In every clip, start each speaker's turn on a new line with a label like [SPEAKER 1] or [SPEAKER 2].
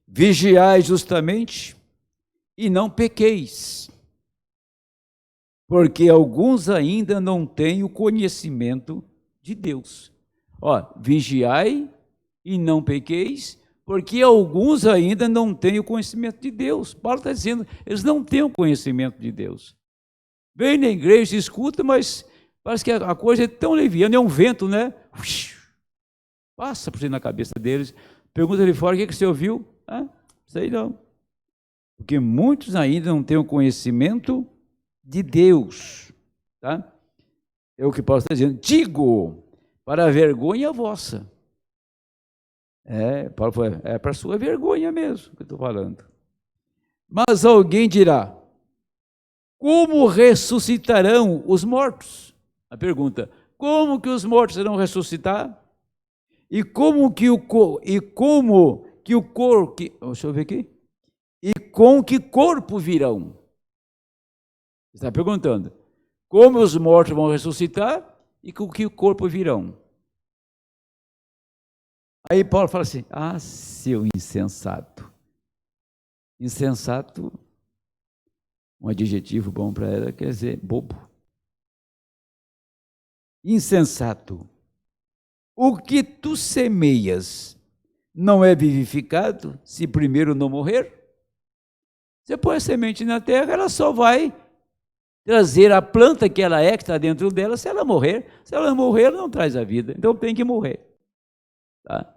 [SPEAKER 1] vigiai justamente e não pequeis, porque alguns ainda não têm o conhecimento de Deus. Vigiai e não pequeis, porque alguns ainda não têm o conhecimento de Deus. Paulo está dizendo, eles não têm o conhecimento de Deus. Vem na igreja, escuta, mas parece que a coisa é tão leviana, é um vento, né? Passa por cima na cabeça deles, pergunta ali fora, o que você ouviu? Sei não. Porque muitos ainda não têm o conhecimento de Deus, tá? É o que Paulo está dizendo, digo, para a vergonha vossa. Paulo falou, é para a sua vergonha mesmo que eu estou falando. Mas alguém dirá, como ressuscitarão os mortos? A pergunta, como que os mortos irão ressuscitar? E como que o corpo, deixa eu ver aqui, e com que corpo virão? Está perguntando, como os mortos vão ressuscitar e com que corpo virão? Aí Paulo fala assim, seu insensato. Insensato, um adjetivo bom para ela, quer dizer bobo. Insensato, o que tu semeias não é vivificado se primeiro não morrer? Você põe a semente na terra, ela só vai trazer a planta que ela é, que está dentro dela, se ela morrer. Se ela morrer, ela não traz a vida, então tem que morrer. Tá?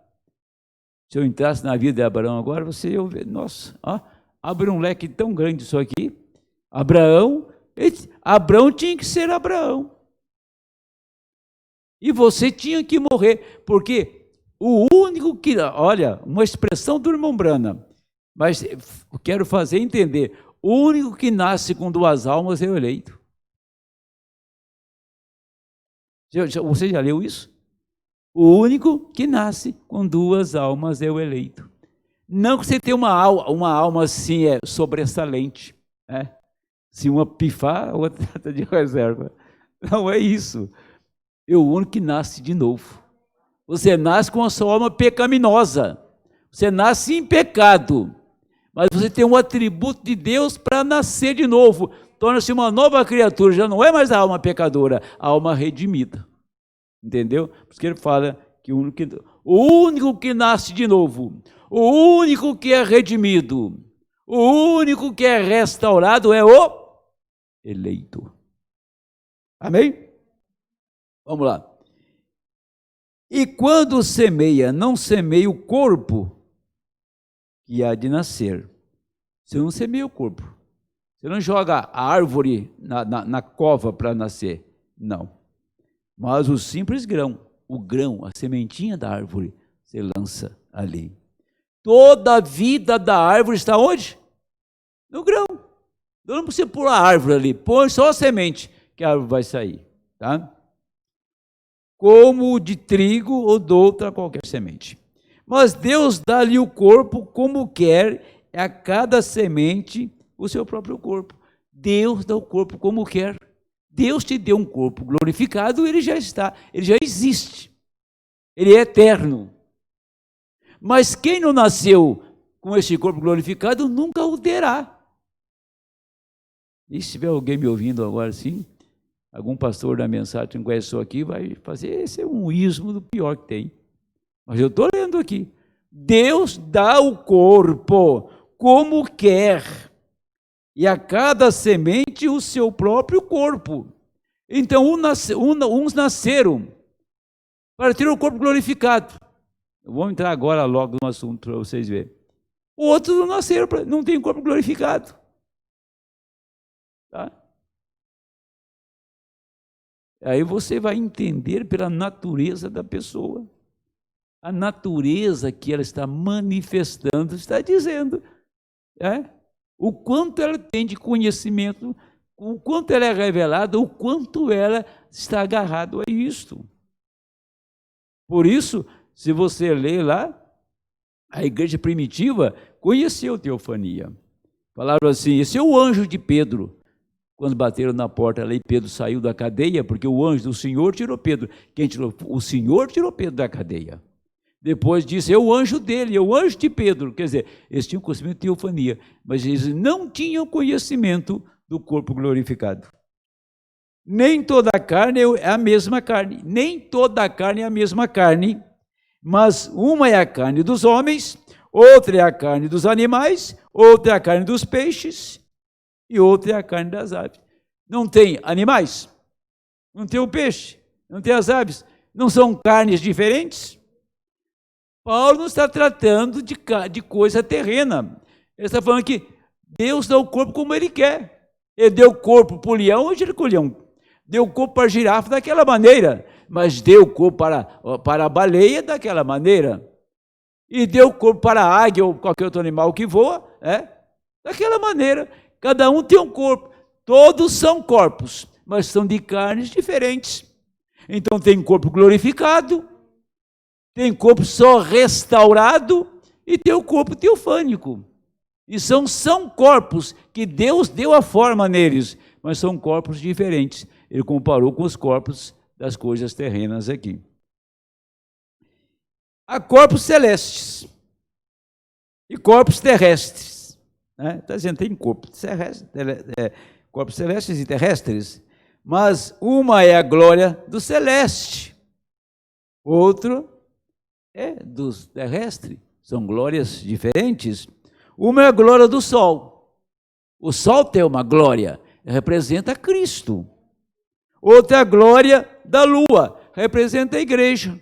[SPEAKER 1] Se eu entrasse na vida de Abraão agora, você ia ver, nossa, abre um leque tão grande isso aqui. Abraão tinha que ser Abraão. E você tinha que morrer, porque o único que, olha, uma expressão do irmão Brana, mas quero fazer entender, o único que nasce com duas almas é o eleito. Você já leu isso? O único que nasce com duas almas é o eleito. Não que você tenha uma alma assim, sobressalente, né? Se uma pifar, a outra está de reserva. Não é isso. É o único que nasce de novo. Você nasce com a sua alma pecaminosa. Você nasce em pecado. Mas você tem um atributo de Deus para nascer de novo. Torna-se uma nova criatura. Já não é mais a alma pecadora, a alma redimida. Entendeu? Por isso que ele fala que o único que nasce de novo, o único que é redimido, o único que é restaurado é o eleito. Amém? Vamos lá. E quando semeia, não semeia o corpo que há de nascer. Você não semeia o corpo. Você não joga a árvore na cova para nascer. Não. Mas o simples grão, a sementinha da árvore, você lança ali. Toda a vida da árvore está onde? No grão. Então não precisa pôr a árvore ali, põe só a semente, que a árvore vai sair. Tá? Como de trigo ou de outra qualquer semente. Mas Deus dá-lhe o corpo como quer, a cada semente o seu próprio corpo. Deus dá o corpo como quer. Deus te deu um corpo glorificado, ele já está, ele já existe. Ele é eterno. Mas quem não nasceu com esse corpo glorificado, nunca o terá. E se tiver alguém me ouvindo agora assim, algum pastor da mensagem que não conhece aqui, vai fazer, esse é um ismo do pior que tem. Mas eu estou lendo aqui. Deus dá o corpo como quer. E a cada semente o seu próprio corpo. Então, uns nasceram para ter o corpo glorificado. Vamos entrar agora logo no assunto para vocês verem. Outros não nasceram, não têm corpo glorificado. Tá? Aí você vai entender pela natureza da pessoa. A natureza que ela está manifestando, está dizendo, o quanto ela tem de conhecimento, o quanto ela é revelada, o quanto ela está agarrada a isto. Por isso, se você ler lá, a igreja primitiva conheceu teofania. Falaram assim, esse é o anjo de Pedro. Quando bateram na porta ali, Pedro saiu da cadeia, porque o anjo do Senhor tirou Pedro. Quem tirou? O Senhor tirou Pedro da cadeia. Depois disse, é o anjo dele, é o anjo de Pedro. Quer dizer, eles tinham conhecimento de teofania, mas eles não tinham conhecimento do corpo glorificado. Nem toda a carne é a mesma carne, nem toda a carne é a mesma carne, mas uma é a carne dos homens, outra é a carne dos animais, outra é a carne dos peixes e outra é a carne das aves. Não tem animais, não tem o peixe, não tem as aves, não são carnes diferentes? Paulo não está tratando de coisa terrena, ele está falando que Deus dá o corpo como ele quer. Ele deu o corpo para o leão, hoje ele colheu. Deu o corpo para a girafa daquela maneira, mas deu o corpo para a baleia daquela maneira. E deu o corpo para a águia ou qualquer outro animal que voa, daquela maneira. Cada um tem um corpo. Todos são corpos, mas são de carnes diferentes. Então tem corpo glorificado, tem corpo só restaurado e tem o corpo teofânico. E são corpos que Deus deu a forma neles, mas são corpos diferentes. Ele comparou com os corpos das coisas terrenas aqui. Há corpos celestes e corpos terrestres. Está dizendo que tem corpos celestes e terrestres, mas uma é a glória do celeste, outro é do terrestre. São glórias diferentes. Uma é a glória do sol. O sol tem uma glória, representa Cristo. Outra é a glória da lua, representa a igreja.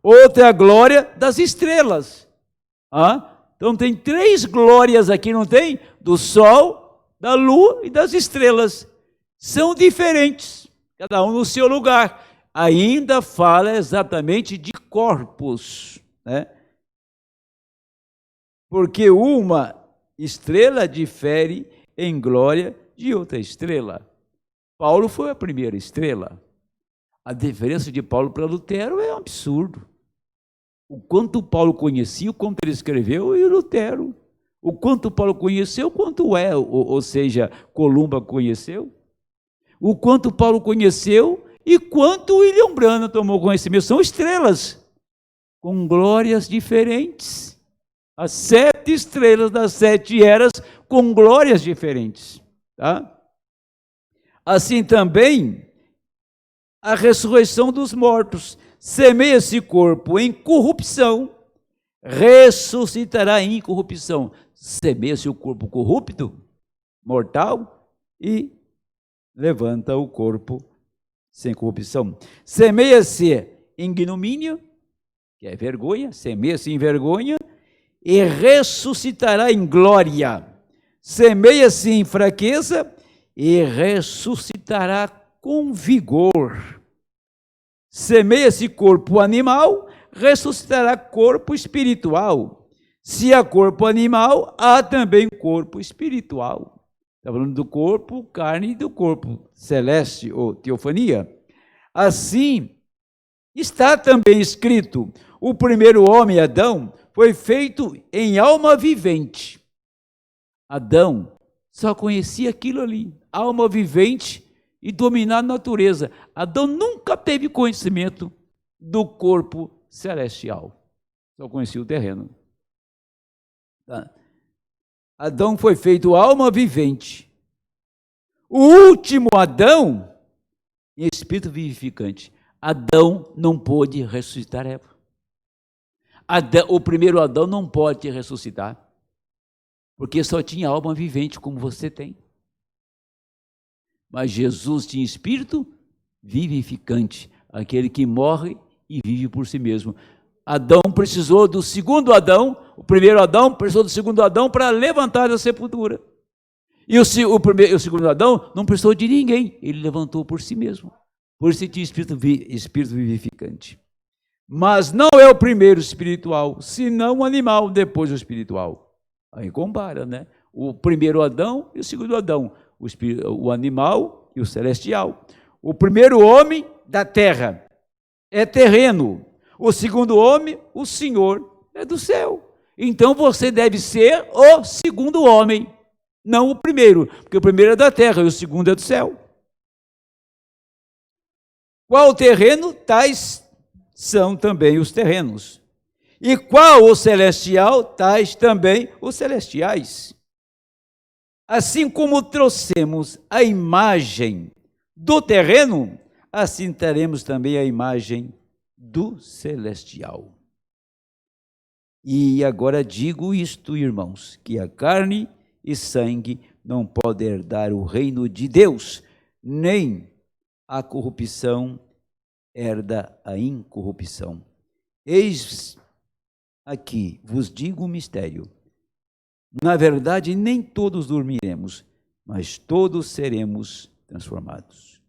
[SPEAKER 1] Outra é a glória das estrelas. Então tem 3 glórias aqui, não tem? Do sol, da lua e das estrelas. São diferentes, cada um no seu lugar. Ainda fala exatamente de corpos, Porque uma estrela difere em glória de outra estrela. Paulo foi a primeira estrela. A diferença de Paulo para Lutero é um absurdo. O quanto Paulo conhecia, o quanto ele escreveu, e Lutero. O quanto Paulo conheceu, quanto ou seja, Columba conheceu. O quanto Paulo conheceu e quanto William Branham tomou conhecimento. São estrelas com glórias diferentes. As 7 estrelas das 7 eras com glórias diferentes. Assim também, a ressurreição dos mortos. Semeia-se corpo em corrupção, ressuscitará em incorrupção. Semeia-se o corpo corrupto, mortal, e levanta o corpo sem corrupção. Semeia-se em ignomínia, que é vergonha, semeia-se em vergonha, e ressuscitará em glória. Semeia-se em fraqueza, e ressuscitará com vigor. Semeia-se corpo animal, ressuscitará corpo espiritual. Se há corpo animal, há também corpo espiritual. Está falando do corpo carne e do corpo celeste ou teofania. Assim, está também escrito, o primeiro homem, Adão, foi feito em alma vivente. Adão só conhecia aquilo ali, alma vivente e dominar a natureza. Adão nunca teve conhecimento do corpo celestial, só conhecia o terreno. Adão foi feito alma vivente. O último Adão, espírito vivificante. Adão não pôde ressuscitar Eva. O primeiro Adão não pode ressuscitar, porque só tinha alma vivente como você tem. Mas Jesus tinha espírito vivificante, aquele que morre e vive por si mesmo. Adão precisou do segundo Adão, o primeiro Adão precisou do segundo Adão para levantar da sepultura. E o segundo Adão não precisou de ninguém, ele levantou por si mesmo. Por isso tinha espírito vivificante. Mas não é o primeiro espiritual, senão o animal, depois o espiritual. Aí compara, O primeiro Adão e o segundo Adão. O animal e o celestial. O primeiro homem da terra é terreno. O segundo homem, o Senhor, é do céu. Então você deve ser o segundo homem, não o primeiro, porque o primeiro é da terra e o segundo é do céu. Qual o terreno? Tais são também os terrenos. E qual o celestial, tais também os celestiais. Assim como trouxemos a imagem do terreno, assim teremos também a imagem do celestial. E agora digo isto, irmãos, que a carne e sangue não podem herdar o reino de Deus, nem a corrupção herda a incorrupção. Eis aqui, vos digo um mistério. Na verdade, nem todos dormiremos, mas todos seremos transformados.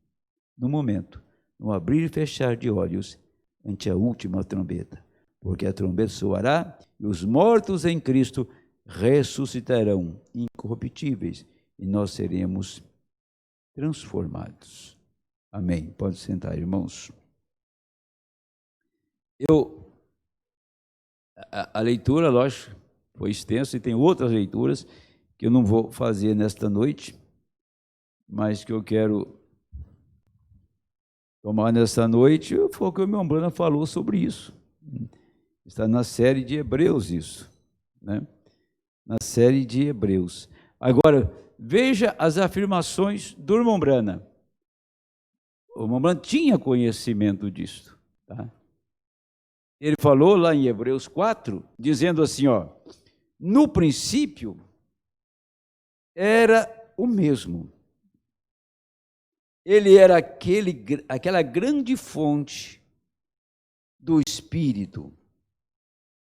[SPEAKER 1] No momento, no abrir e fechar de olhos, ante a última trombeta. Porque a trombeta soará e os mortos em Cristo ressuscitarão incorruptíveis e nós seremos transformados. Amém. Pode sentar, irmãos. A leitura, lógico, foi extensa e tem outras leituras que eu não vou fazer nesta noite, mas que eu quero tomar nesta noite, foi o que o meu Brana falou sobre isso. Está na série de Hebreus isso, né? Na série de Hebreus. Agora, veja as afirmações do irmão Brana. O irmão Brana tinha conhecimento disso, tá? Ele falou lá em Hebreus 4, dizendo assim, ó, no princípio era o mesmo. Ele era aquela grande fonte do Espírito,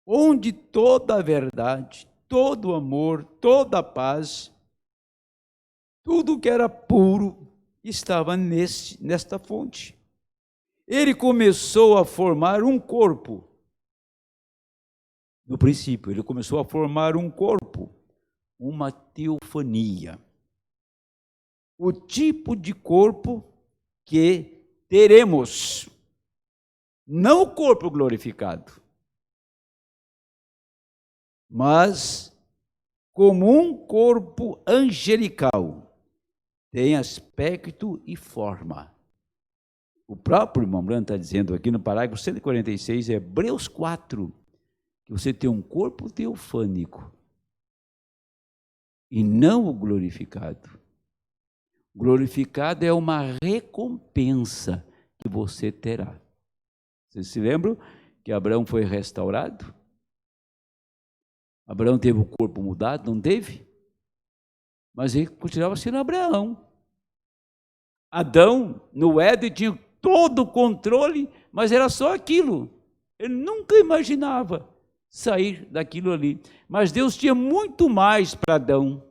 [SPEAKER 1] onde toda a verdade, todo o amor, toda a paz, tudo que era puro estava nesta fonte. Ele começou a formar um corpo. No princípio, ele começou a formar um corpo, uma teofania. O tipo de corpo que teremos, não o corpo glorificado, mas como um corpo angelical, tem aspecto e forma. O próprio irmão Brana está dizendo aqui no parágrafo 146, Hebreus 4, que você tem um corpo teofânico e não o glorificado. Glorificado é uma recompensa que você terá. Vocês se lembram que Abraão foi restaurado? Abraão teve o corpo mudado, não teve? Mas ele continuava sendo Abraão. Adão, no Éden, tinha todo o controle, mas era só aquilo. Ele nunca imaginava sair daquilo ali. Mas Deus tinha muito mais para Adão.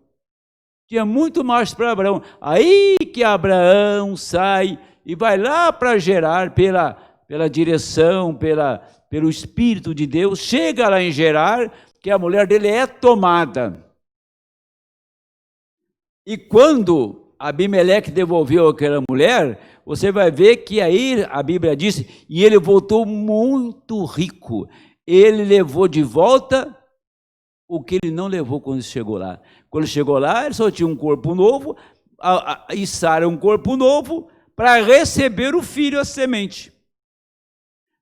[SPEAKER 1] Tinha muito mais para Abraão. Aí que Abraão sai e vai lá para Gerar, pela direção, pelo Espírito de Deus, chega lá em Gerar, que a mulher dele é tomada. E quando Abimeleque devolveu aquela mulher, você vai ver que aí a Bíblia diz, e ele voltou muito rico. Ele levou de volta o que ele não levou quando chegou lá. Quando chegou lá, ele só tinha um corpo novo, e Sara um corpo novo, para receber o filho, a semente.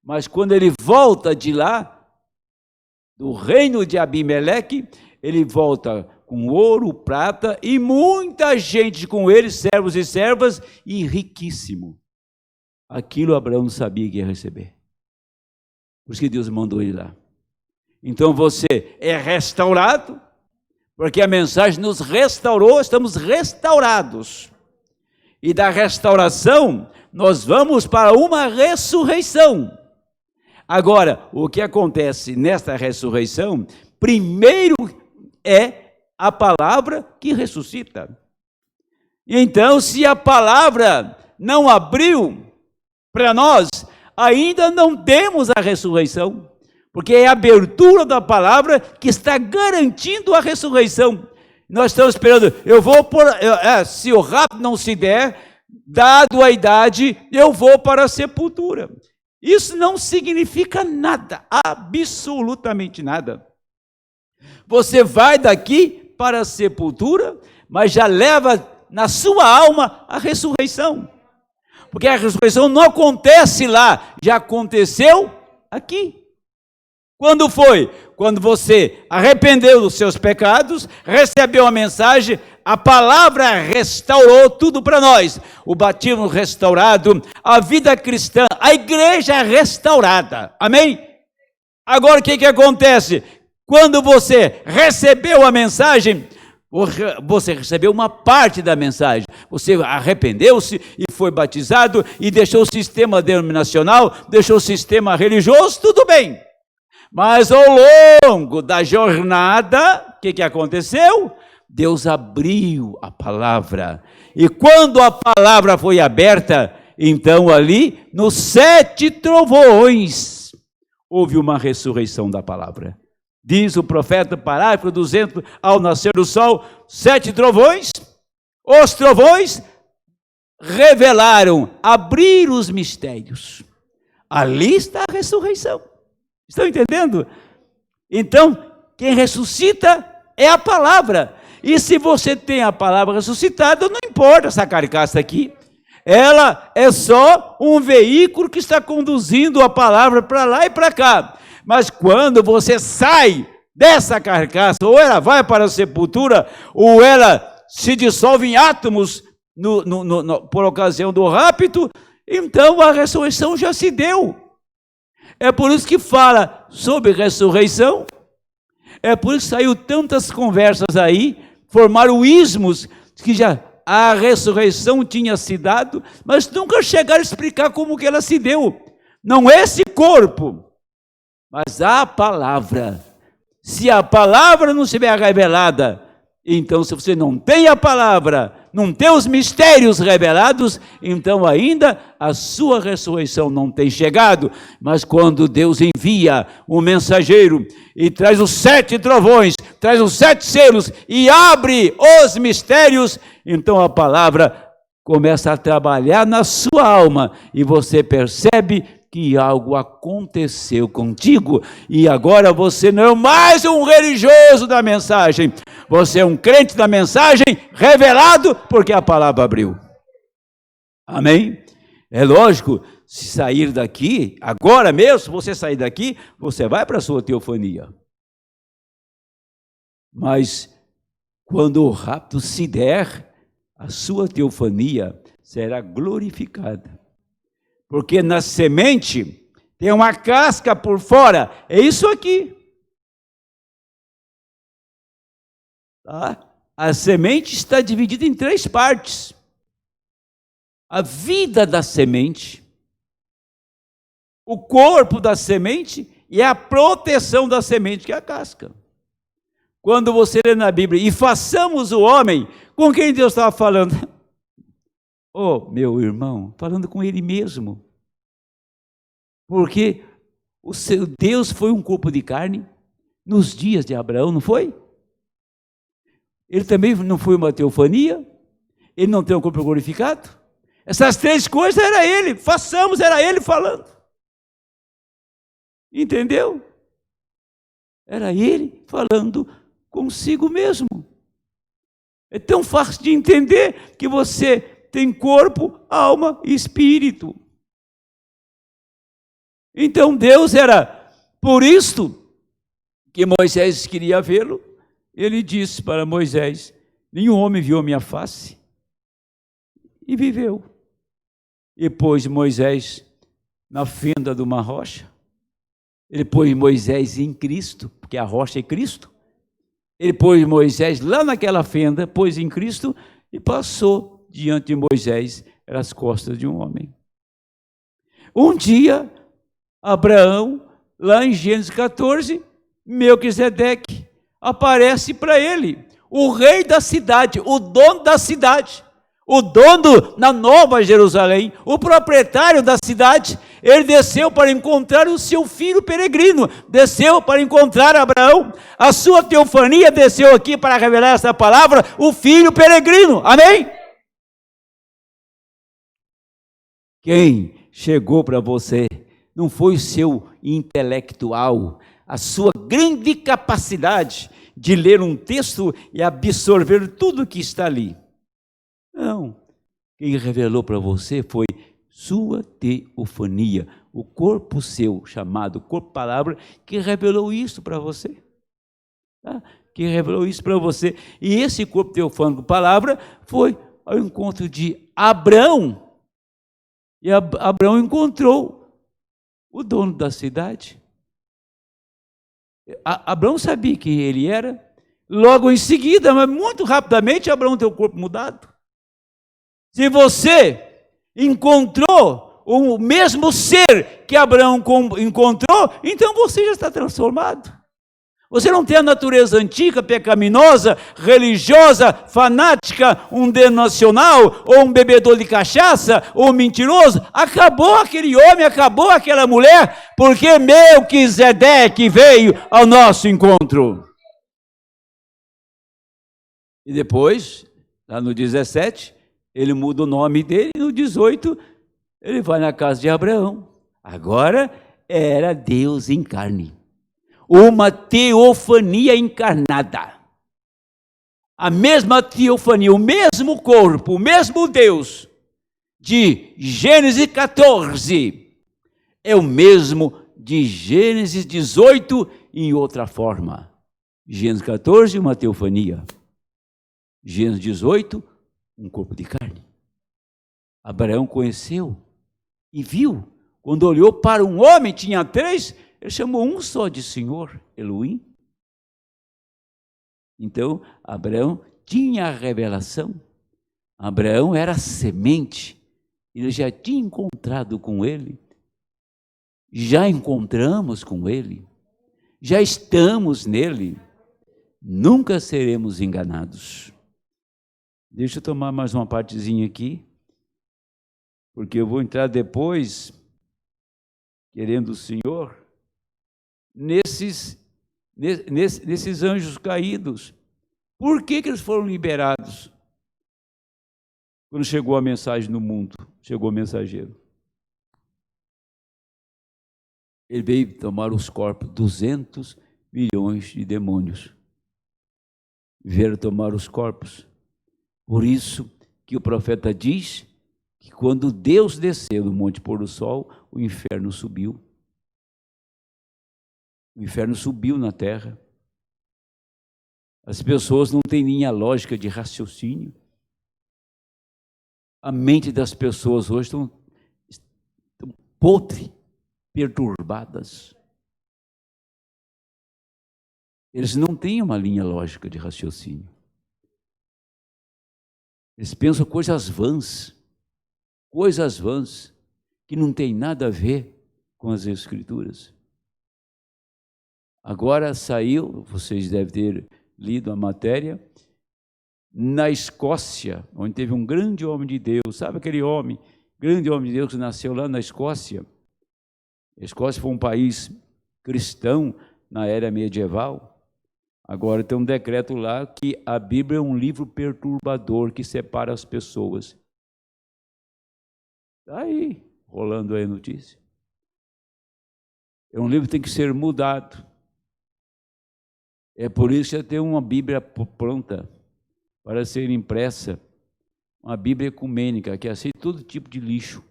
[SPEAKER 1] Mas quando ele volta de lá, do reino de Abimeleque, ele volta com ouro, prata e muita gente com ele, servos e servas, e riquíssimo. Aquilo Abraão não sabia que ia receber. Por isso que Deus mandou ele lá. Então você é restaurado, porque a mensagem nos restaurou, estamos restaurados. E da restauração, nós vamos para uma ressurreição. Agora, o que acontece nesta ressurreição, primeiro é a palavra que ressuscita. Então, se a palavra não abriu para nós, ainda não temos a ressurreição, porque é a abertura da palavra que está garantindo a ressurreição. Nós estamos esperando, se o rapto não se der, dado a idade, eu vou para a sepultura. Isso não significa nada, absolutamente nada. Você vai daqui para a sepultura, mas já leva na sua alma a ressurreição. Porque a ressurreição não acontece lá, já aconteceu aqui. Quando foi? Quando você arrependeu dos seus pecados, recebeu a mensagem, a palavra restaurou tudo para nós. O batismo restaurado, a vida cristã, a igreja restaurada. Amém? Agora o que acontece? Quando você recebeu a mensagem, você recebeu uma parte da mensagem. Você arrependeu-se e foi batizado e deixou o sistema denominacional, deixou o sistema religioso, tudo bem. Mas ao longo da jornada, o que aconteceu? Deus abriu a palavra. E quando a palavra foi aberta, então ali, nos 7 trovões, houve uma ressurreição da palavra. Diz o profeta, parágrafo 200, ao nascer do sol, 7 trovões, os trovões revelaram, abriram os mistérios. Ali está a ressurreição. Estão entendendo? Então, quem ressuscita é a palavra. E se você tem a palavra ressuscitada, não importa essa carcaça aqui. Ela é só um veículo que está conduzindo a palavra para lá e para cá. Mas quando você sai dessa carcaça, ou ela vai para a sepultura, ou ela se dissolve em átomos por ocasião do rapto, então a ressurreição já se deu. É por isso que fala sobre ressurreição, é por isso que saiu tantas conversas aí, formaram ismos, que já a ressurreição tinha se dado, mas nunca chegaram a explicar como que ela se deu. Não esse corpo, mas a palavra. Se a palavra não estiver revelada, então se você não tem a palavra, não tem os mistérios revelados, então ainda a sua ressurreição não tem chegado. Mas quando Deus envia um mensageiro e traz os 7 trovões, traz os 7 selos e abre os mistérios, então a palavra começa a trabalhar na sua alma e você percebe que algo aconteceu contigo e agora você não é mais um religioso da mensagem, você é um crente da mensagem revelado porque a palavra abriu. Amém? É lógico, se sair daqui, agora mesmo, se você sair daqui, você vai para a sua teofania. Mas quando o rapto se der, a sua teofania será glorificada. Porque na semente tem uma casca por fora, é isso aqui. Tá? A semente está dividida em 3 partes. A vida da semente, o corpo da semente e a proteção da semente, que é a casca. Quando você lê na Bíblia, e façamos o homem, com quem Deus estava falando? Oh, meu irmão, falando com ele mesmo. Porque o seu Deus foi um corpo de carne nos dias de Abraão, não foi? Ele também não foi uma teofania? Ele não tem um corpo glorificado? Essas 3 coisas era ele, façamos, era ele falando. Entendeu? Era ele falando consigo mesmo. É tão fácil de entender que você tem corpo, alma e espírito. Então Deus era, por isto que Moisés queria vê-lo, ele disse para Moisés, nenhum homem viu a minha face, e viveu. E pôs Moisés na fenda de uma rocha, ele pôs Moisés em Cristo, porque a rocha é Cristo, ele pôs Moisés lá naquela fenda, pôs em Cristo, e passou diante de Moisés, as costas de um homem. Um dia, Abraão, lá em Gênesis 14, Melquisedeque aparece para ele, o rei da cidade, o dono da cidade, o dono na Nova Jerusalém, o proprietário da cidade. Ele desceu para encontrar o seu filho peregrino, desceu para encontrar Abraão. A sua teofania desceu aqui para revelar essa palavra, o filho peregrino. Amém? Quem chegou para você não foi o seu intelectual, a sua grande capacidade de ler um texto e absorver tudo que está ali. Não. Quem revelou para você foi sua teofania, o corpo seu, chamado corpo palavra, que revelou isso para você. Tá? Que revelou isso para você. E esse corpo teofânico palavra foi ao encontro de Abraão. E Abraão encontrou o dono da cidade. Abraão sabia quem ele era. Logo em seguida, mas muito rapidamente, Abraão tem o corpo mudado. Se você encontrou o mesmo ser que Abraão encontrou, então você já está transformado. Você não tem a natureza antiga, pecaminosa, religiosa, fanática, um denominacional, ou um bebedor de cachaça, ou um mentiroso. Acabou aquele homem, acabou aquela mulher, porque Melquisedeque veio ao nosso encontro. E depois, lá no 17, ele muda o nome dele, e no 18, ele vai na casa de Abraão. Agora era Deus em carne. Uma teofania encarnada. A mesma teofania, o mesmo corpo, o mesmo Deus de Gênesis 14 é o mesmo de Gênesis 18 em outra forma. Gênesis 14, uma teofania. Gênesis 18, um corpo de carne. Abraão conheceu e viu. Quando olhou para um homem, tinha três, ele chamou um só de Senhor, Elohim. Então, Abraão tinha a revelação. Abraão era a semente. Ele já tinha encontrado com ele. Já encontramos com ele. Já estamos nele. Nunca seremos enganados. Deixa eu tomar mais uma partezinha aqui, porque eu vou entrar depois, querendo o Senhor, nesses anjos caídos. Por que eles foram liberados? Quando chegou a mensagem no mundo, chegou o mensageiro. Ele veio tomar os corpos, 200 milhões de demônios. Vieram tomar os corpos. Por isso que o profeta diz que quando Deus desceu do Monte Pôr do Sol, o inferno subiu. O inferno subiu na terra. As pessoas não têm linha lógica de raciocínio. A mente das pessoas hoje estão podre, perturbadas. Eles não têm uma linha lógica de raciocínio. Eles pensam coisas vãs, que não tem nada a ver com as Escrituras. Agora saiu, vocês devem ter lido a matéria, na Escócia, onde teve um grande homem de Deus, sabe aquele homem, grande homem de Deus que nasceu lá na Escócia? A Escócia foi um país cristão na era medieval. Agora tem um decreto lá que a Bíblia é um livro perturbador que separa as pessoas. Está aí, rolando aí a notícia. É um livro que tem que ser mudado. É por isso que já tem uma Bíblia pronta para ser impressa, uma Bíblia ecumênica, que aceita todo tipo de lixo.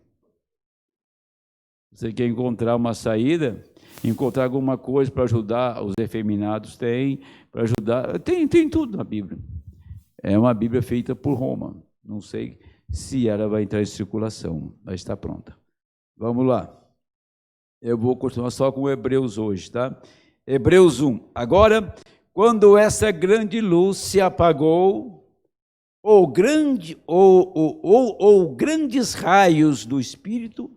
[SPEAKER 1] Você quer encontrar uma saída, encontrar alguma coisa para ajudar os efeminados, para ajudar, tem tudo na Bíblia. É uma Bíblia feita por Roma, não sei se ela vai entrar em circulação, mas está pronta. Vamos lá. Eu vou continuar só com Hebreus hoje, tá? Hebreus 1. Agora, quando essa grande luz se apagou, ou grandes raios do Espírito,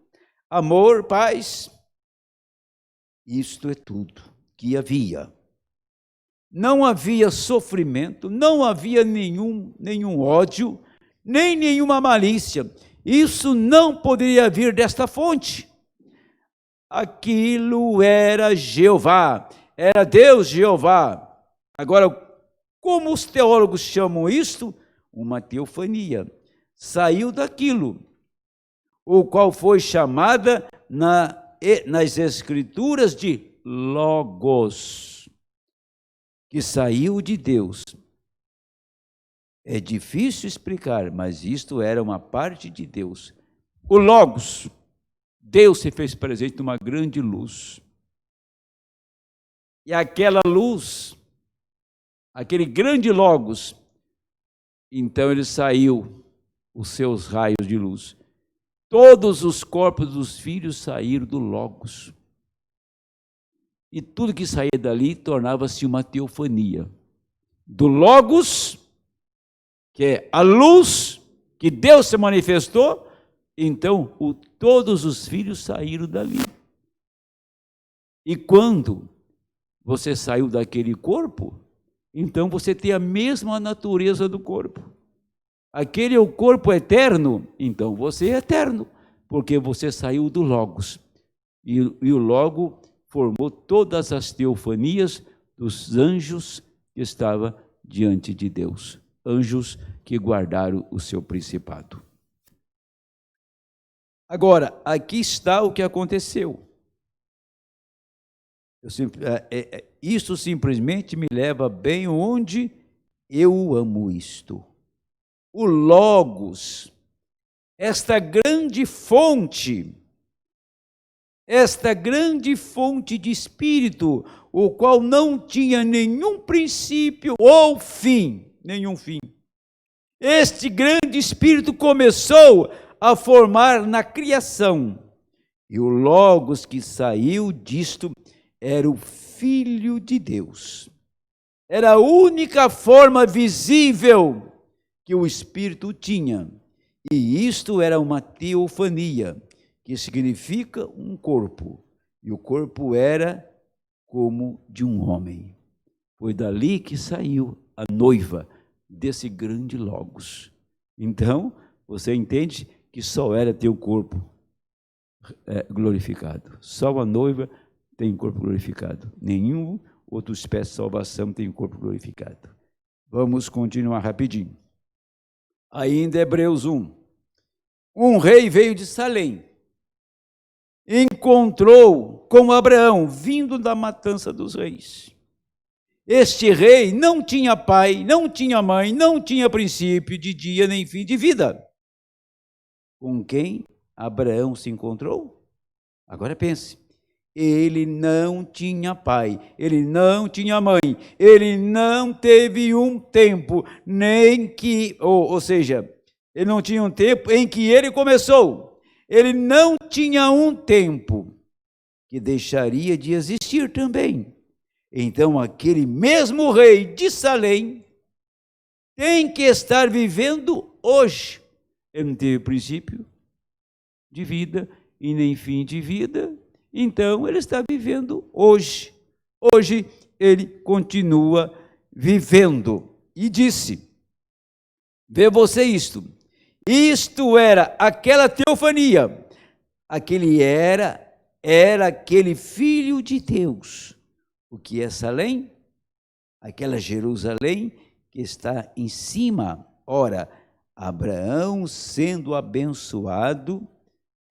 [SPEAKER 1] amor, paz, isto é tudo que havia. Não havia sofrimento, não havia nenhum ódio, nem nenhuma malícia. Isso não poderia vir desta fonte. Aquilo era Jeová, era Deus Jeová. Agora, como os teólogos chamam isto? Uma teofania. Saiu daquilo, o qual foi chamada nas Escrituras de Logos, que saiu de Deus. É difícil explicar, mas isto era uma parte de Deus, o Logos, Deus se fez presente numa grande luz. E aquela luz, aquele grande Logos, então ele saiu, os seus raios de luz. Todos os corpos dos filhos saíram do Logos. E tudo que saía dali tornava-se uma teofania. Do Logos, que é a luz que Deus se manifestou, então todos os filhos saíram dali. E quando você saiu daquele corpo, então você tem a mesma natureza do corpo. Aquele é o corpo eterno, então você é eterno, porque você saiu do Logos. E o Logo formou todas as teofanias dos anjos que estavam diante de Deus. Anjos que guardaram o seu principado. Agora, aqui está o que aconteceu. Isso simplesmente me leva bem onde eu amo isto. O Logos, esta grande fonte de espírito, o qual não tinha nenhum princípio ou fim, nenhum fim. Este grande espírito começou a formar na criação, e o Logos que saiu disto era o Filho de Deus. Era a única forma visível que o Espírito tinha, e isto era uma teofania, que significa um corpo, e o corpo era como de um homem. Foi dali que saiu a noiva desse grande Logos. Então, você entende que só era ter o corpo glorificado. Só a noiva tem corpo glorificado. Nenhum outro espécie de salvação tem corpo glorificado. Vamos continuar rapidinho. Ainda Hebreus 1. Um rei veio de Salém. Encontrou com Abraão, vindo da matança dos reis. Este rei não tinha pai, não tinha mãe, não tinha princípio de dia nem fim de vida. Com quem Abraão se encontrou? Agora pense. Ele não tinha pai, ele não tinha mãe, ele não teve um tempo, nem que, ou seja, ele não tinha um tempo em que ele começou. Ele não tinha um tempo que deixaria de existir também. Então, aquele mesmo rei de Salém tem que estar vivendo hoje. Ele não teve princípio de vida e nem fim de vida, então ele está vivendo hoje. Hoje ele continua vivendo. E disse, vê você isto. Isto era aquela teofania, aquele era aquele Filho de Deus. O que é Salém? Aquela Jerusalém que está em cima. Ora, Abraão sendo abençoado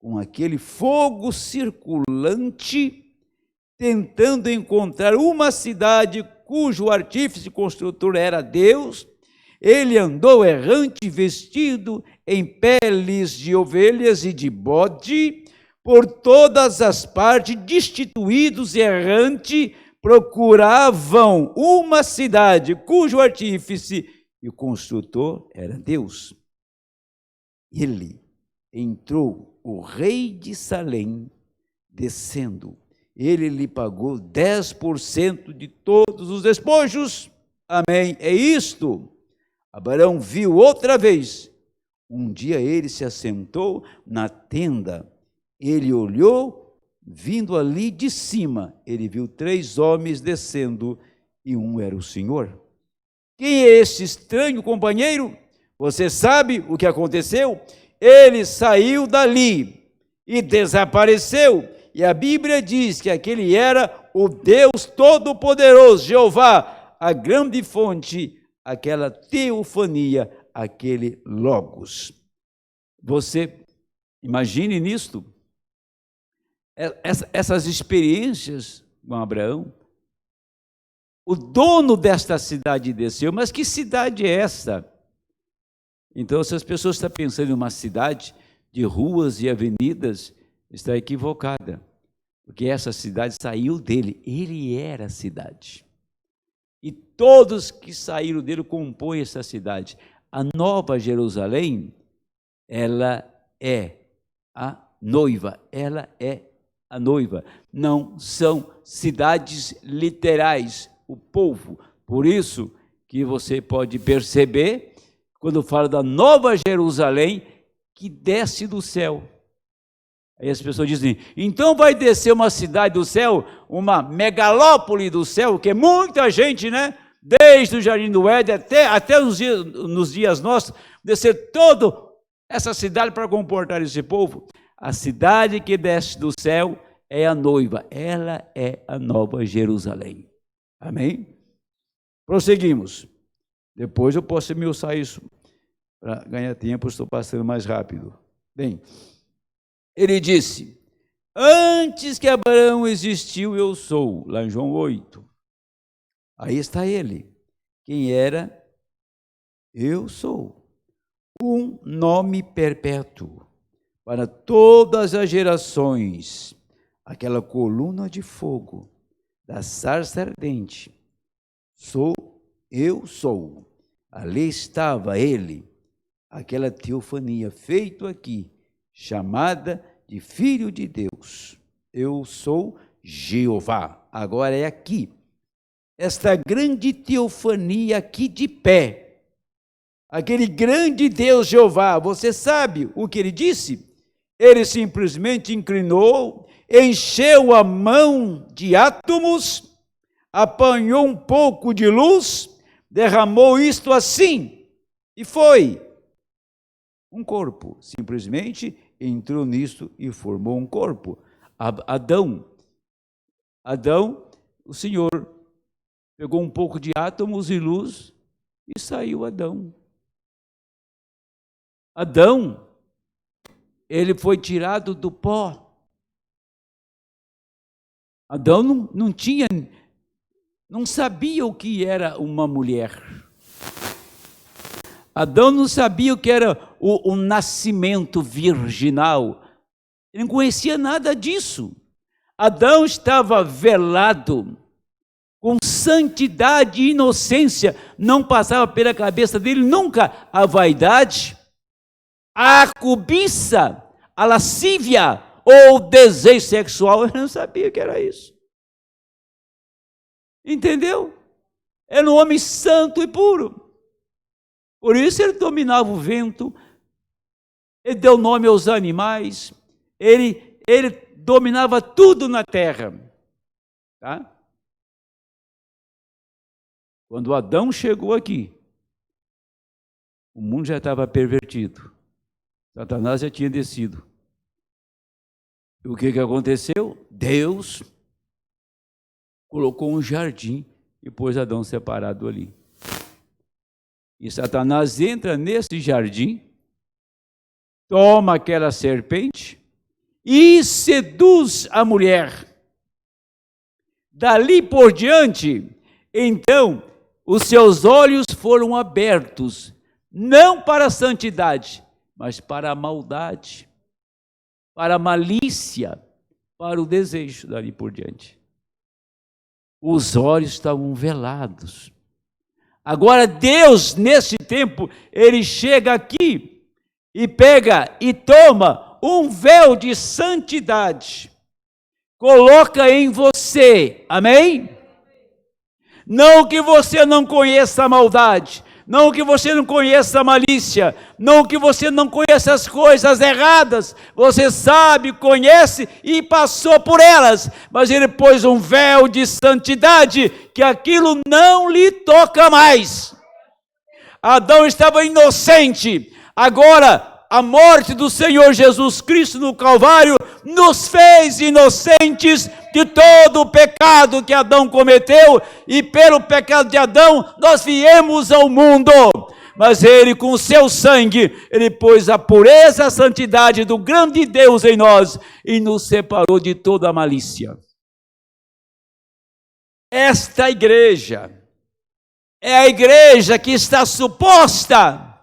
[SPEAKER 1] com aquele fogo circulante, tentando encontrar uma cidade cujo artífice e construtor era Deus, ele andou errante, vestido em peles de ovelhas e de bode, por todas as partes, destituídos e errante, procuravam uma cidade cujo artífice e o construtor era Deus. Ele entrou, o rei de Salém, descendo. Ele lhe pagou 10% de todos os despojos. Amém. É isto. Abraão viu outra vez. Um dia ele se assentou na tenda. Ele olhou, vindo ali de cima. Ele viu 3 homens descendo e um era o Senhor. Quem é esse estranho companheiro? Você sabe o que aconteceu? Ele saiu dali e desapareceu. E a Bíblia diz que aquele era o Deus Todo-Poderoso, Jeová, a grande fonte, aquela teofania, aquele Logos. Você imagine nisto, essas experiências com Abraão. O dono desta cidade desceu, mas que cidade é essa? Então, se as pessoas estão pensando em uma cidade de ruas e avenidas está equivocada, porque essa cidade saiu dele, ele era a cidade. E todos que saíram dele compõem essa cidade. A Nova Jerusalém, ela é a noiva, ela é a noiva. Não são cidades literais, o povo. Por isso que você pode perceber, quando fala da Nova Jerusalém, que desce do céu. Aí as pessoas dizem, então vai descer uma cidade do céu, uma megalópole do céu, que é muita gente, né? Desde o Jardim do Éden até nos dias nossos, descer toda essa cidade para comportar esse povo. A cidade que desce do céu é a noiva, ela é a Nova Jerusalém. Amém? Prosseguimos. Depois eu posso esmiuçar isso, para ganhar tempo, estou passando mais rápido. Bem, ele disse, antes que Abraão existiu, eu sou, lá em João 8. Aí está ele. Quem era? Eu sou. Um nome perpétuo para todas as gerações. Aquela coluna de fogo da sarça ardente. Eu sou. Ali estava ele, aquela teofania feita aqui, chamada de Filho de Deus. Eu sou Jeová. Agora é aqui. Esta grande teofania aqui de pé. Aquele grande Deus Jeová. Você sabe o que ele disse? Ele simplesmente inclinou, encheu a mão de átomos, apanhou um pouco de luz, derramou isto assim, e foi um corpo. Simplesmente entrou nisto e formou um corpo. Adão, o Senhor pegou um pouco de átomos e luz e saiu Adão. Adão, ele foi tirado do pó. Adão não sabia o que era uma mulher. Adão não sabia o que era o nascimento virginal. Ele não conhecia nada disso. Adão estava velado, com santidade e inocência. Não passava pela cabeça dele nunca a vaidade, a cobiça, a lascívia ou o desejo sexual. Ele não sabia que era isso. Entendeu? Era um homem santo e puro. Por isso ele dominava o vento, ele deu nome aos animais, ele dominava tudo na terra. Tá? Quando Adão chegou aqui, o mundo já estava pervertido. Satanás já tinha descido. E o que aconteceu? Deus colocou um jardim e pôs Adão separado ali. E Satanás entra nesse jardim, toma aquela serpente e seduz a mulher. Dali por diante, então, os seus olhos foram abertos, não para a santidade, mas para a maldade, para a malícia, para o desejo, dali por diante. Os olhos estavam velados. Agora Deus, nesse tempo, ele chega aqui e pega e toma um véu de santidade, coloca em você, amém? Não que você não conheça a maldade, não que você não conheça a malícia, não que você não conheça as coisas erradas, você sabe, conhece e passou por elas, mas ele pôs um véu de santidade, que aquilo não lhe toca mais. Adão estava inocente, agora a morte do Senhor Jesus Cristo no Calvário nos fez inocentes de todo o pecado que Adão cometeu, e pelo pecado de Adão nós viemos ao mundo, mas ele com o seu sangue, ele pôs a pureza, a santidade do grande Deus em nós e nos separou de toda a malícia. Esta igreja é a igreja que está suposta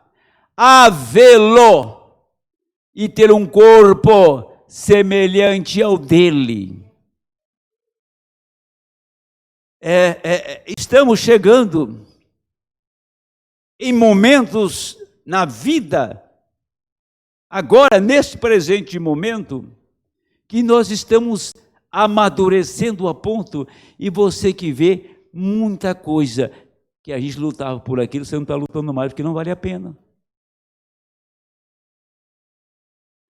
[SPEAKER 1] a vê-lo, e ter um corpo semelhante ao dele. Estamos chegando em momentos na vida, agora, neste presente momento, que nós estamos amadurecendo a ponto, e você que vê muita coisa que a gente lutava por aquilo, você não está lutando mais, porque não vale a pena.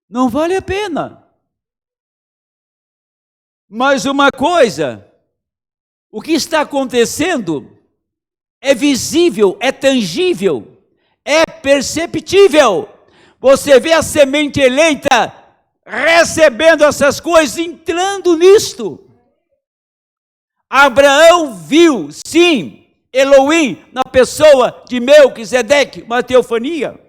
[SPEAKER 1] Não vale a pena. Mas uma coisa, o que está acontecendo é visível, é tangível, é perceptível. Você vê a semente eleita recebendo essas coisas, entrando nisto. Abraão viu, sim, Elohim na pessoa de Melquisedeque, uma teofania.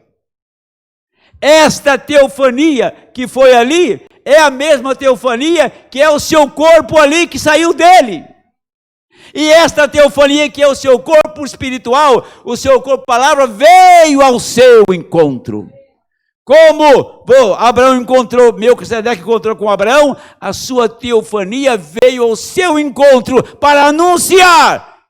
[SPEAKER 1] Esta teofania que foi ali é a mesma teofania que é o seu corpo ali que saiu dele. E esta teofania que é o seu corpo espiritual, o seu corpo palavra, veio ao seu encontro. Como Abraão encontrou, Melquisedeque encontrou com Abraão, a sua teofania veio ao seu encontro para anunciar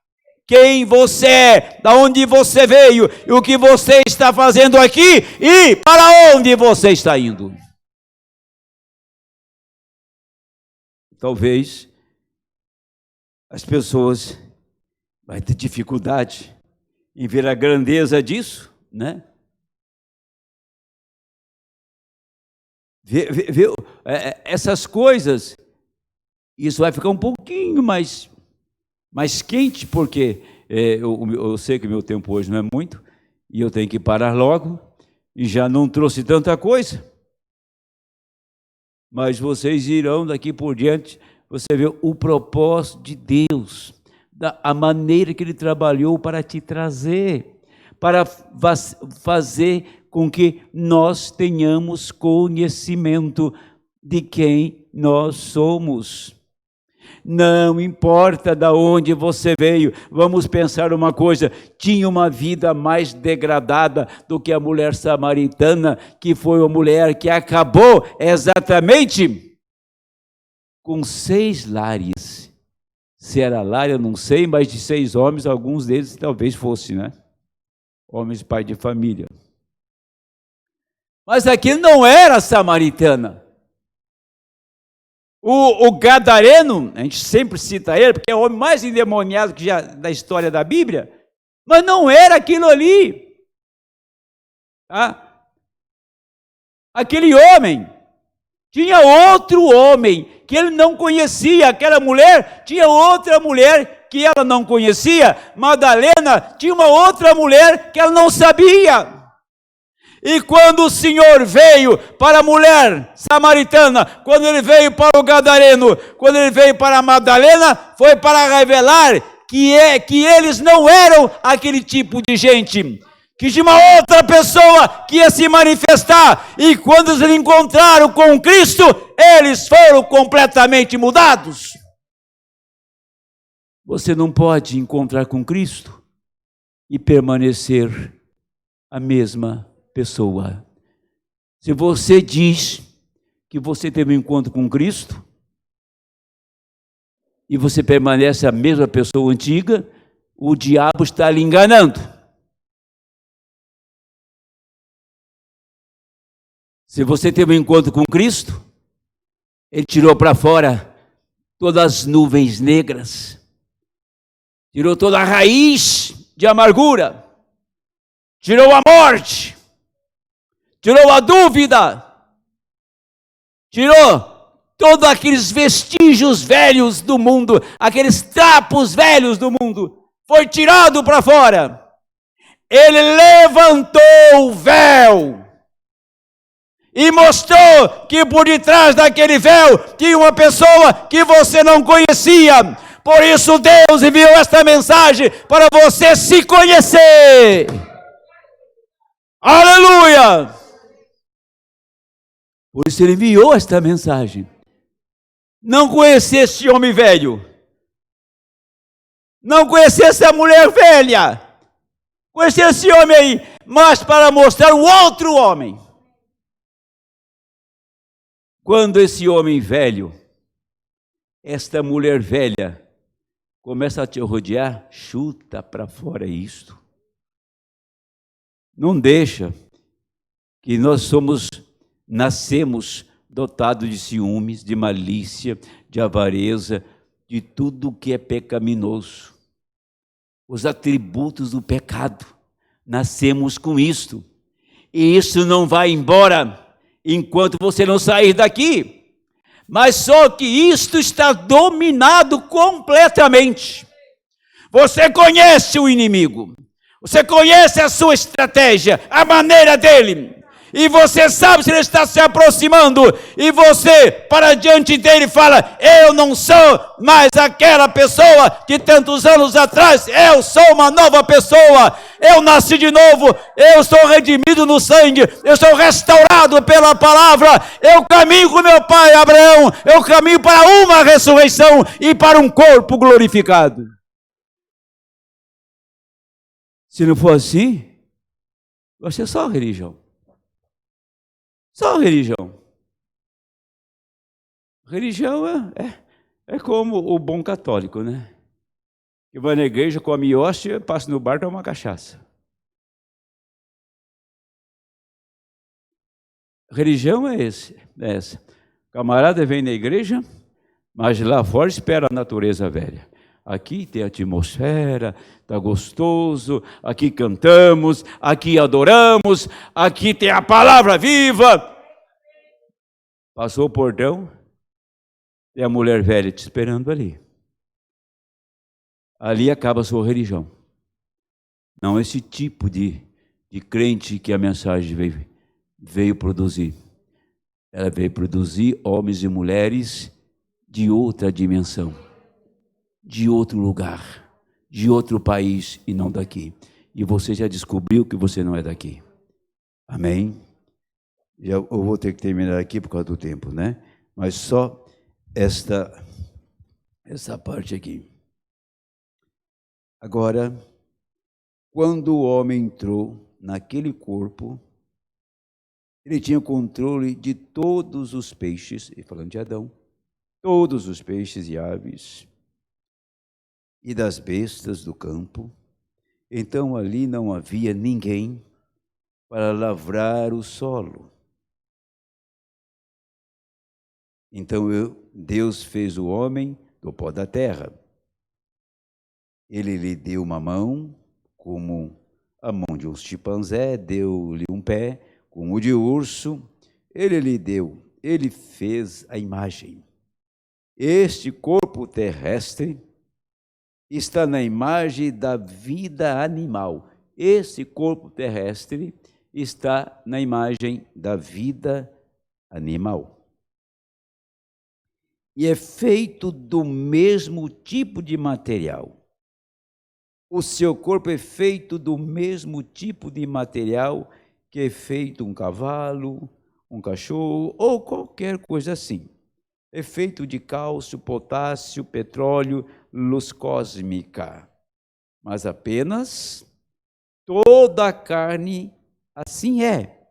[SPEAKER 1] quem você é, da onde você veio e o que você está fazendo aqui e para onde você está indo. Talvez as pessoas vão ter dificuldade em ver a grandeza disso, né? Ver essas coisas, isso vai ficar um pouquinho mais quente, porque eu sei que meu tempo hoje não é muito, e eu tenho que parar logo, e já não trouxe tanta coisa, mas vocês irão daqui por diante, você vê o propósito de Deus, a maneira que Ele trabalhou para te trazer, para fazer com que nós tenhamos conhecimento de quem nós somos. Não importa de onde você veio, vamos pensar uma coisa, tinha uma vida mais degradada do que a mulher samaritana, que foi uma mulher que acabou exatamente com 6 lares. Se era lar, eu não sei, mas de 6 homens, alguns deles talvez fossem, né? Homens pai de família. Mas aqui não era samaritana. O gadareno, a gente sempre cita ele, porque é o homem mais endemoniado que já da história da Bíblia, mas não era aquilo ali. Tá? Aquele homem tinha outro homem que ele não conhecia, aquela mulher tinha outra mulher que ela não conhecia, Madalena tinha uma outra mulher que ela não sabia. E quando o Senhor veio para a mulher samaritana, quando Ele veio para o gadareno, quando Ele veio para a Madalena, foi para revelar que eles não eram aquele tipo de gente, que tinha uma outra pessoa que ia se manifestar, e quando eles encontraram com Cristo, eles foram completamente mudados. Você não pode encontrar com Cristo e permanecer a mesma pessoa. Se você diz que você teve um encontro com Cristo e você permanece a mesma pessoa antiga, o diabo está lhe enganando. Se você teve um encontro com Cristo, Ele tirou para fora todas as nuvens negras, tirou toda a raiz de amargura, tirou a morte, tirou a dúvida, tirou todos aqueles vestígios velhos do mundo, aqueles trapos velhos do mundo, foi tirado para fora. Ele levantou o véu e mostrou que por detrás daquele véu tinha uma pessoa que você não conhecia. Por isso Deus enviou esta mensagem para você se conhecer. Aleluia! Por isso Ele enviou esta mensagem. Não conhecer esse homem velho, não conhecer essa mulher velha, conhecer esse homem aí, mas para mostrar o outro homem. Quando esse homem velho, esta mulher velha, começa a te rodear, chuta para fora isto. Não deixa que nascemos dotados de ciúmes, de malícia, de avareza, de tudo que é pecaminoso. Os atributos do pecado, nascemos com isto. E isso não vai embora enquanto você não sair daqui. Mas só que isto está dominado completamente. Você conhece o inimigo. Você conhece a sua estratégia, a maneira dele. E você sabe se ele está se aproximando. E você, para diante dele, fala: eu não sou mais aquela pessoa de tantos anos atrás. Eu sou uma nova pessoa. Eu nasci de novo. Eu sou redimido no sangue. Eu sou restaurado pela palavra. Eu caminho com meu pai Abraão. Eu caminho para uma ressurreição e para um corpo glorificado. Se não for assim, vai ser só religião. Só religião. Religião é como o bom católico, né? Que vai na igreja, come hóstia, passa no bar, toma uma cachaça. Religião é essa. O camarada vem na igreja, mas lá fora espera a natureza velha. Aqui tem atmosfera, está gostoso, aqui cantamos, aqui adoramos, aqui tem a palavra viva. Passou o portão, tem a mulher velha te esperando ali. Ali acaba a sua religião. Não esse tipo de crente que a mensagem veio produzir. Ela veio produzir homens e mulheres de outra dimensão, de outro lugar, de outro país e não daqui. E você já descobriu que você não é daqui. Amém? Eu vou ter que terminar aqui por causa do tempo, né? Mas só essa parte aqui. Agora, quando o homem entrou naquele corpo, ele tinha controle de todos os peixes, e falando de Adão, todos os peixes e aves, e das bestas do campo. Então ali não havia ninguém para lavrar o solo. Então Deus fez o homem do pó da terra. Ele lhe deu uma mão, como a mão de um chimpanzé, deu-lhe um pé, como o de urso. Ele fez a imagem. Este corpo terrestre está na imagem da vida animal. Esse corpo terrestre está na imagem da vida animal. E é feito do mesmo tipo de material. O seu corpo é feito do mesmo tipo de material que é feito um cavalo, um cachorro ou qualquer coisa assim. É feito de cálcio, potássio, petróleo, luz cósmica. Mas apenas toda a carne assim é.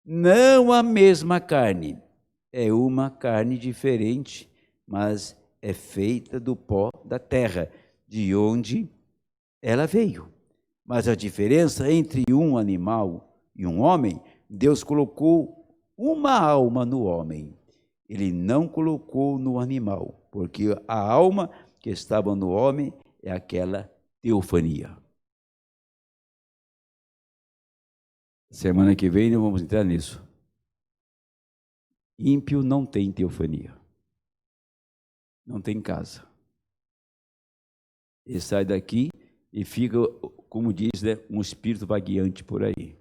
[SPEAKER 1] Não a mesma carne. É uma carne diferente, mas é feita do pó da terra, de onde ela veio. Mas a diferença entre um animal e um homem, Deus colocou uma alma no homem. Ele não colocou no animal, porque a alma que estava no homem é aquela teofania. Semana que vem nós vamos entrar nisso. Ímpio não tem teofania. Não tem casa. Ele sai daqui e fica, como diz, né, um espírito vagueante por aí.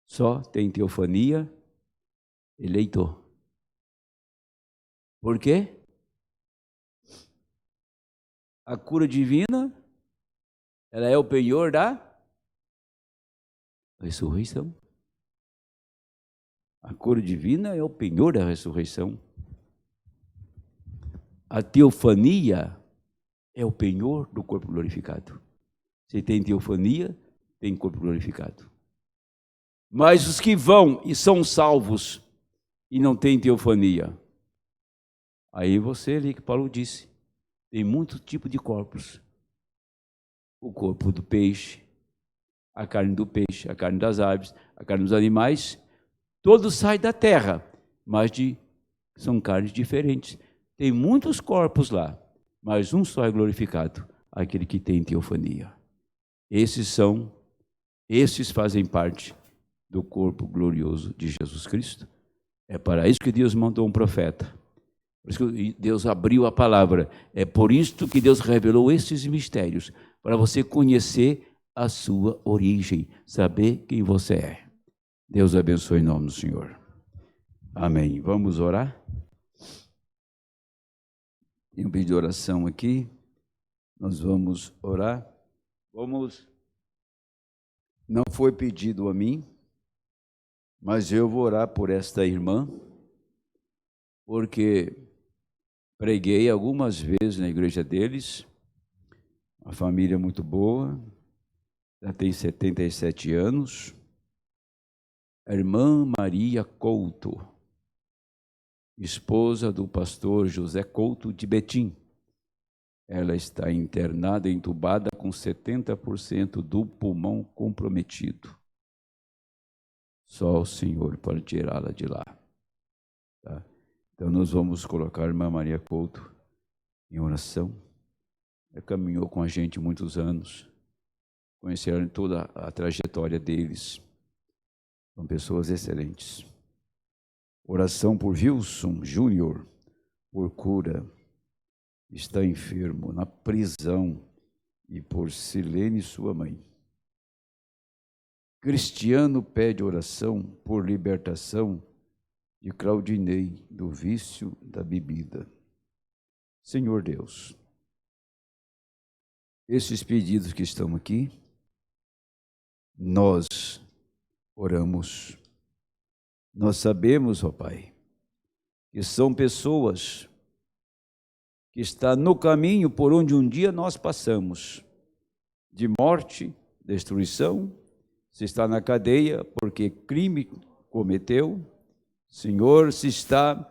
[SPEAKER 1] Só tem teofania eleitor. Por quê? A cura divina, ela é o penhor da ressurreição. A cura divina é o penhor da ressurreição. A teofania é o penhor do corpo glorificado. Se tem teofania, tem corpo glorificado. Mas os que vão e são salvos e não tem teofania. Aí você ali que Paulo disse, tem muito tipo de corpos. O corpo do peixe, a carne do peixe, a carne das aves, a carne dos animais, todos saem da terra, mas são carnes diferentes. Tem muitos corpos lá, mas um só é glorificado, aquele que tem teofania. Esses fazem parte do corpo glorioso de Jesus Cristo. É para isso que Deus mandou um profeta. Por isso que Deus abriu a palavra. É por isso que Deus revelou esses mistérios, para você conhecer a sua origem, saber quem você é. Deus abençoe em nome do Senhor. Amém. Vamos orar? Tem um pedido de oração aqui. Nós vamos orar. Não foi pedido a mim, mas eu vou orar por esta irmã, porque preguei algumas vezes na igreja deles, uma família muito boa, já tem 77 anos, a irmã Maria Couto, esposa do pastor José Couto de Betim. Ela está internada, entubada, com 70% do pulmão comprometido. Só o Senhor pode tirá-la de lá. Tá? Então nós vamos colocar a irmã Maria Couto em oração. Ela caminhou com a gente muitos anos, conheceram toda a trajetória deles. São pessoas excelentes. Oração por Wilson Júnior, por cura. Está enfermo, na prisão, e por Silene, sua mãe. Cristiano pede oração por libertação de Claudinei, do vício da bebida. Senhor Deus, esses pedidos que estão aqui, nós oramos. Nós sabemos, ó Pai, que são pessoas que estão no caminho por onde um dia nós passamos, de morte, destruição, se está na cadeia porque crime cometeu, Senhor, se está